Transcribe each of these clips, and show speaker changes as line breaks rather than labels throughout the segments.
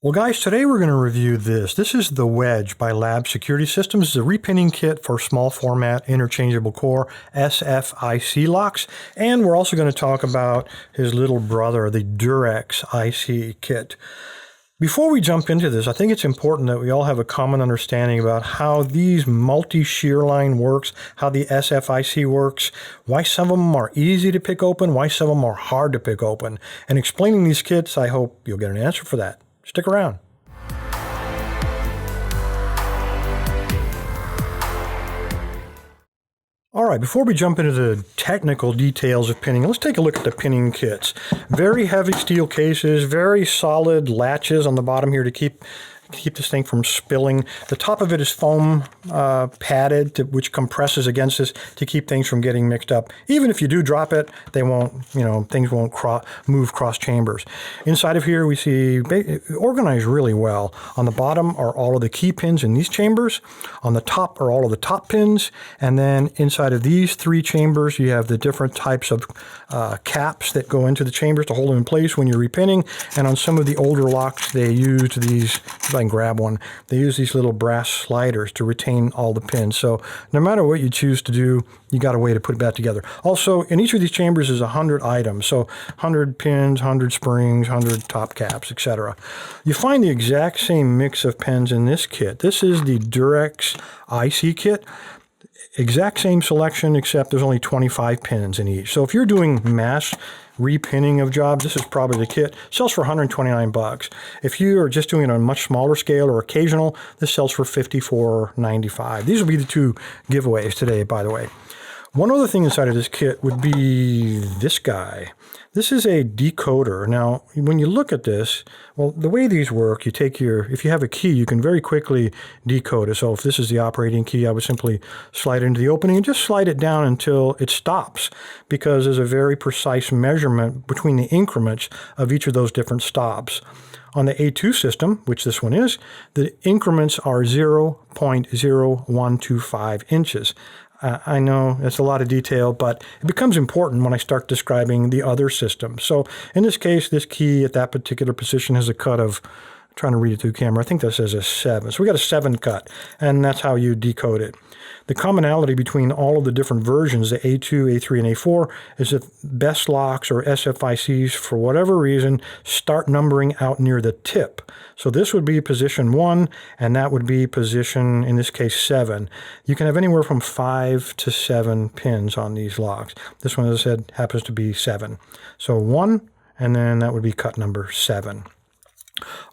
Well, guys, today we're going to review this. This is the Wedge by Lab Security Systems. It's a repinning kit for small format interchangeable core SFIC locks. And we're also going to talk about his little brother, the Durex Ic Kit. Before we jump into this, I think it's important that we all have a common understanding about how these multi-shear line works, how the SFIC works, why some of them are easy to pick open, why some of them are hard to pick open. And explaining these kits, I hope you'll get an answer for that. Stick around. All right, before we jump into the technical details of pinning, let's take a look at the pinning kits. Very heavy steel cases, very solid latches on the bottom here to keep this thing from spilling. The top of it is foam padded, which compresses against this to keep things from getting mixed up. Even if you do drop it, they won't, things won't move cross chambers. Inside of here, we see organized really well. On the bottom are all of the key pins in these chambers. On the top are all of the top pins. And then inside of these three chambers, you have the different types of caps that go into the chambers to hold them in place when you're repinning. And on some of the older locks, they used these, if I can grab one, they use these little brass sliders to retain all the pins. So no matter what you choose to do, you got a way to put that together. Also, in each of these chambers is 100 items. So 100 pins, 100 springs, 100 top caps, etc. You find the exact same mix of pins in this kit. This is the Durex Ic Kit. Exact same selection, except there's only 25 pins in each. So if you're doing mass repinning of jobs, this is probably the kit. Sells for $129. If you are just doing it on a much smaller scale or occasional, this sells for $54.95. These will be the two giveaways today, by the way. One other thing inside of this kit would be this guy. This is a decoder. Now, when you look at this, well, the way these work, you take if you have a key, you can very quickly decode it. So if this is the operating key, I would simply slide it into the opening and just slide it down until it stops, because there's a very precise measurement between the increments of each of those different stops. On the A2 system, which this one is, the increments are 0.0125 inches. I know it's a lot of detail, but it becomes important when I start describing the other system. So in this case, this key at that particular position has a cut of, I'm trying to read it through camera, I think that says a 7. So we got a 7 cut, and that's how you decode it. The commonality between all of the different versions, the A2, A3, and A4, is that best locks or SFICs, for whatever reason, start numbering out near the tip. So this would be position 1, and that would be position, in this case, 7. You can have anywhere from 5 to 7 pins on these locks. This one, as I said, happens to be 7. So 1, and then that would be cut number 7.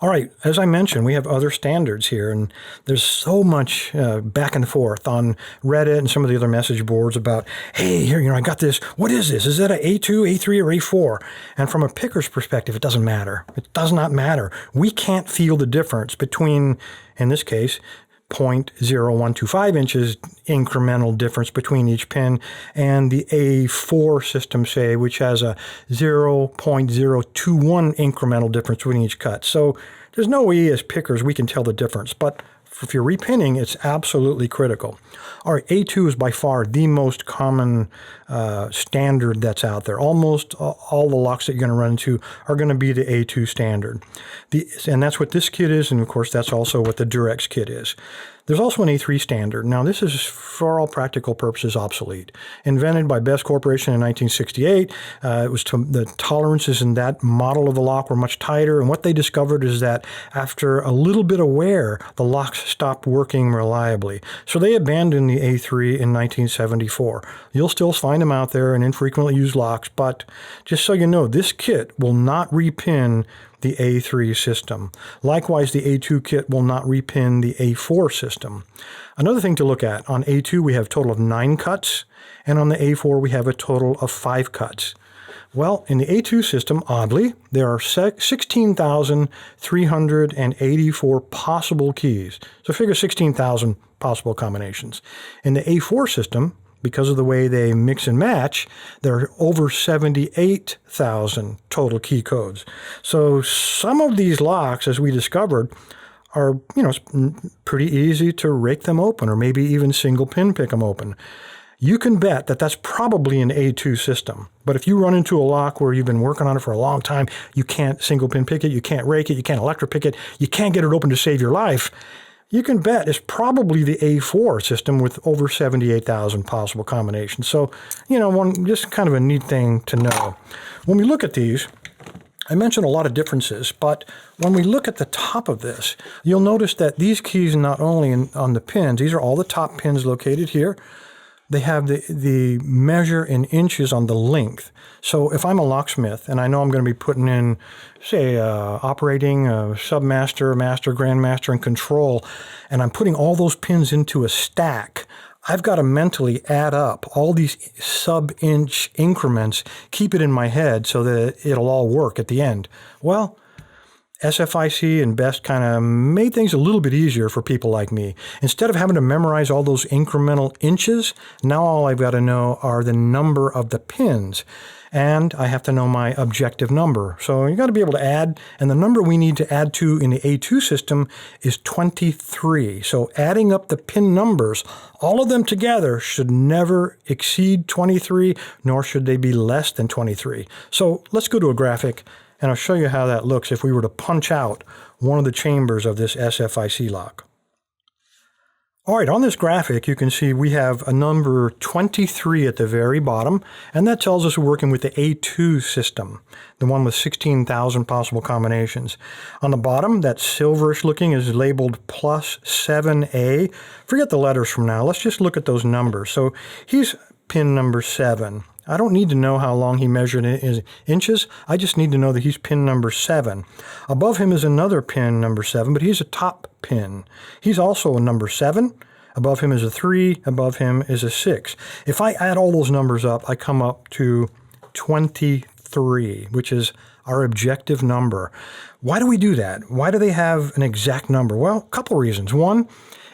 All right, as I mentioned, we have other standards here, and there's so much back and forth on Reddit and some of the other message boards about, hey, here, I got this. What is this? Is that an A2, A3, or A4? And from a picker's perspective, it doesn't matter. It does not matter. We can't feel the difference between, in this case, 0.0125 inches incremental difference between each pin, and the A4 system, say, which has a 0.021 incremental difference between each cut. So there's no way as pickers we can tell the difference, but if you're repinning, it's absolutely critical. All right, A2 is by far the most common standard that's out there. Almost all the locks that you're going to run into are going to be the A2 standard. And that's what this kit is, and of course that's also what the Durex kit is. There's also an A3 standard. Now this is, for all practical purposes, obsolete. Invented by Best Corporation in 1968. The tolerances in that model of the lock were much tighter, and what they discovered is that after a little bit of wear, the locks stopped working reliably. So they abandoned the A3 in 1974. You'll still find them out there in infrequently used locks, but just so you know, this kit will not repin the A3 system. Likewise, the A2 kit will not repin the A4 system. Another thing to look at, on A2 we have a total of 9 cuts, and on the A4 we have a total of 5 cuts. Well, in the A2 system, oddly, there are 16,384 possible keys. So figure 16,000 possible combinations. In the A4 system, because of the way they mix and match, there are over 78,000 total key codes. So some of these locks, as we discovered, are, it's pretty easy to rake them open, or maybe even single pin pick them open. you can bet that that's probably an A2 system. But if you run into a lock where you've been working on it for a long time, you can't single pin pick it, you can't rake it, you can't electric pick it, you can't get it open to save your life, you can bet it's probably the A4 system with over 78,000 possible combinations. So, you know, just kind of a neat thing to know. When we look at these, I mentioned a lot of differences, but when we look at the top of this, you'll notice that these keys not only on the pins, these are all the top pins located here. They have the measure in inches on the length. So if I'm a locksmith and I know I'm going to be putting in, say, operating, submaster, master, grandmaster, and control, and I'm putting all those pins into a stack, I've got to mentally add up all these sub-inch increments, keep it in my head so that it'll all work at the end. Well, SFIC and BEST kind of made things a little bit easier for people like me. Instead of having to memorize all those incremental inches, now all I've got to know are the number of the pins. And I have to know my objective number. So you got to be able to add, and the number we need to add to in the A2 system is 23. So adding up the pin numbers, all of them together should never exceed 23, nor should they be less than 23. So let's go to a graphic, and I'll show you how that looks if we were to punch out one of the chambers of this SFIC lock. All right, on this graphic, you can see we have a number 23 at the very bottom, and that tells us we're working with the A2 system, the one with 16,000 possible combinations. On the bottom, that silverish looking is labeled plus 7A. Forget the letters from now. Let's just look at those numbers. So he's pin number 7. I don't need to know how long he measured in inches. I just need to know that he's pin number 7. Above him is another pin number 7, but he's a top pin. He's also a number 7. Above him is a 3. Above him is a 6. If I add all those numbers up, I come up to 23, which is our objective number. Why do we do that? Why do they have an exact number? Well, a couple reasons. One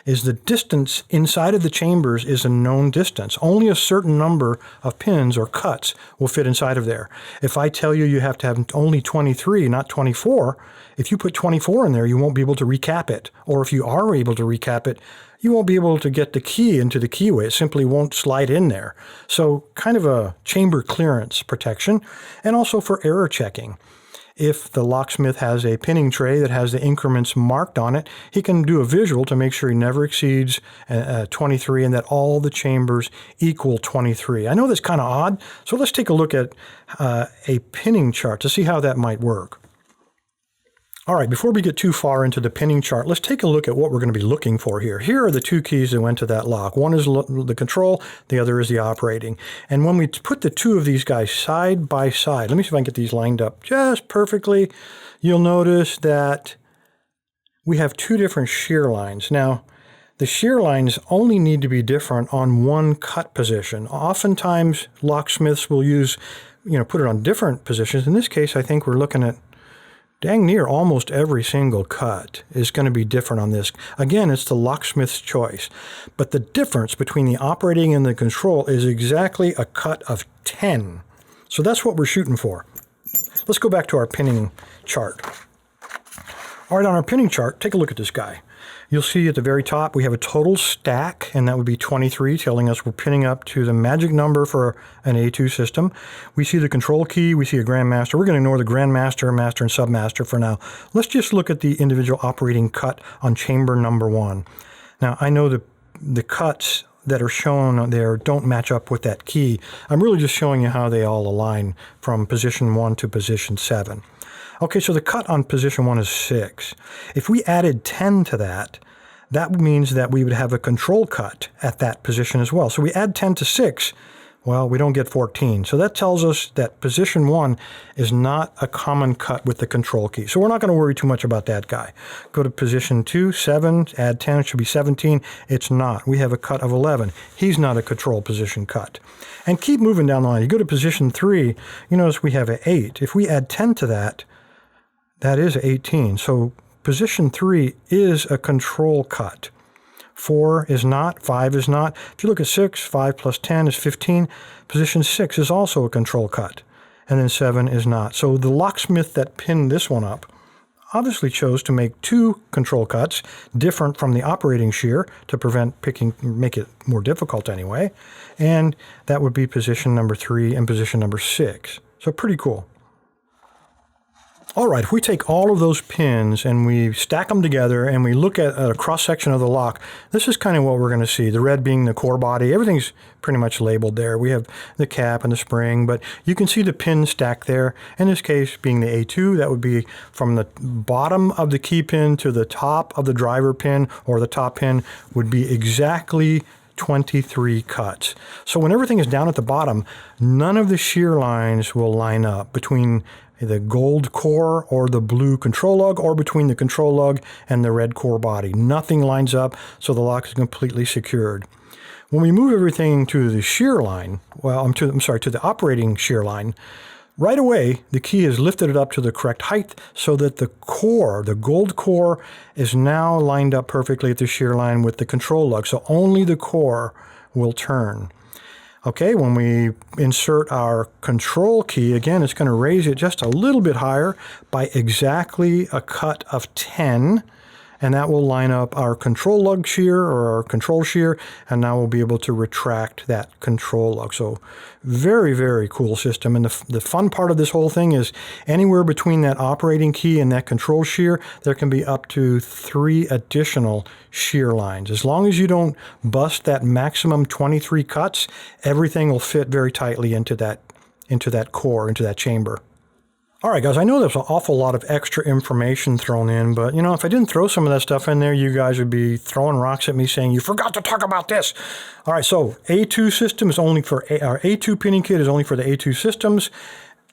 is the distance inside of the chambers is a known distance. Only a certain number of pins or cuts will fit inside of there. If I tell you you have to have only 23, not 24, if you put 24 in there, you won't be able to recap it. Or if you are able to recap it, you won't be able to get the key into the keyway. It simply won't slide in there. So kind of a chamber clearance protection, and also for error checking. If the locksmith has a pinning tray that has the increments marked on it, he can do a visual to make sure he never exceeds 23 and that all the chambers equal 23. I know that's kind of odd, so let's take a look at a pinning chart to see how that might work. All right, before we get too far into the pinning chart, let's take a look at what we're going to be looking for here. Here are the two keys that went to that lock. One is the control, the other is the operating. And when we put the two of these guys side by side, let me see if I can get these lined up just perfectly, you'll notice that we have two different shear lines. Now, the shear lines only need to be different on one cut position. Oftentimes, locksmiths will use, put it on different positions. In this case, I think we're looking at dang near almost every single cut is going to be different on this. Again, it's the locksmith's choice. But the difference between the operating and the control is exactly a cut of 10. So that's what we're shooting for. Let's go back to our pinning chart. All right, on our pinning chart, take a look at this guy. You'll see at the very top we have a total stack, and that would be 23, telling us we're pinning up to the magic number for an A2 system. We see the control key, we see a grandmaster. We're going to ignore the grandmaster, master, and submaster for now. Let's just look at the individual operating cut on chamber number 1. Now, I know the cuts that are shown there don't match up with that key. I'm really just showing you how they all align from position 1 to position 7. Okay, so the cut on position 1 is 6. If we added 10 to that, that means that we would have a control cut at that position as well. So we add 10 to 6, well, we don't get 14. So that tells us that position 1 is not a common cut with the control key. So we're not going to worry too much about that guy. Go to position 2, 7, add 10, it should be 17. It's not. We have a cut of 11. He's not a control position cut. And keep moving down the line. You go to position 3, you notice we have an 8. If we add 10 to that, that is 18. So position 3 is a control cut. 4 is not, 5 is not. If you look at 6, 5 plus 10 is 15. Position 6 is also a control cut. And then 7 is not. So the locksmith that pinned this one up, obviously chose to make 2 control cuts, different from the operating shear, to prevent picking, make it more difficult anyway. And that would be position number 3 and position number 6. So pretty cool. All right, if we take all of those pins and we stack them together and we look at a cross-section of the lock, this is kind of what we're going to see. The red being the core body. Everything's pretty much labeled there. We have the cap and the spring, but you can see the pin stack there. In this case, being the A2, that would be from the bottom of the key pin to the top of the driver pin, or the top pin would be exactly 23 cuts. So when everything is down at the bottom, none of the shear lines will line up between the gold core or the blue control lug, or between the control lug and the red core body. Nothing lines up, so the lock is completely secured. When we move everything to the shear line, well, to the operating shear line, right away the key has lifted it up to the correct height so that the core, the gold core, is now lined up perfectly at the shear line with the control lug. So only the core will turn. Okay, when we insert our control key, again, it's going to raise it just a little bit higher by exactly a cut of 10, and that will line up our control lug shear, or our control shear, and now we'll be able to retract that control lug. So very, very cool system. And the fun part of this whole thing is anywhere between that operating key and that control shear, there can be up to 3 additional shear lines. As long as you don't bust that maximum 23 cuts, everything will fit very tightly into that core, into that chamber. All right, guys, I know there's an awful lot of extra information thrown in, but, you know, if I didn't throw some of that stuff in there, you guys would be throwing rocks at me saying, you forgot to talk about this. All right, so A2 system is only for, our A2 pinning kit is only for the A2 systems.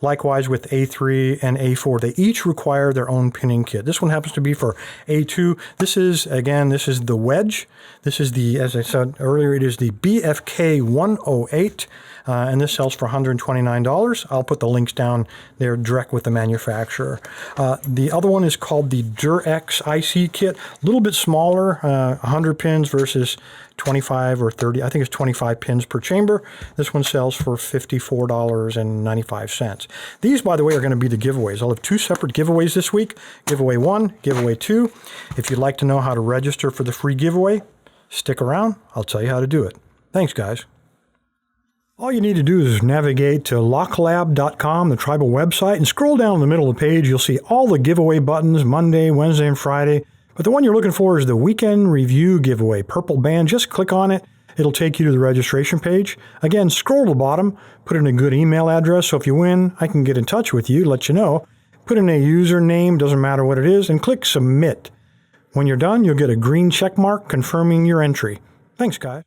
Likewise with A3 and A4, they each require their own pinning kit. This one happens to be for A2. This is the Wedge. This is the, as I said earlier, it is the BFK 108. And this sells for $129. I'll put the links down there direct with the manufacturer. The other one is called the Durex Ic Kit. A little bit smaller, 100 pins versus 25 or 30. I think it's 25 pins per chamber. This one sells for $54.95. These, by the way, are going to be the giveaways. I'll have 2 separate giveaways this week. Giveaway 1, giveaway 2. If you'd like to know how to register for the free giveaway, stick around. I'll tell you how to do it. Thanks, guys. All you need to do is navigate to locklab.com, the tribal website, and scroll down in the middle of the page. You'll see all the giveaway buttons, Monday, Wednesday, and Friday. But the one you're looking for is the Weekend Review giveaway, purple band. Just click on it. It'll take you to the registration page. Again, scroll to the bottom, put in a good email address, so if you win, I can get in touch with you, let you know. Put in a username, doesn't matter what it is, and click Submit. When you're done, you'll get a green check mark confirming your entry. Thanks, guys.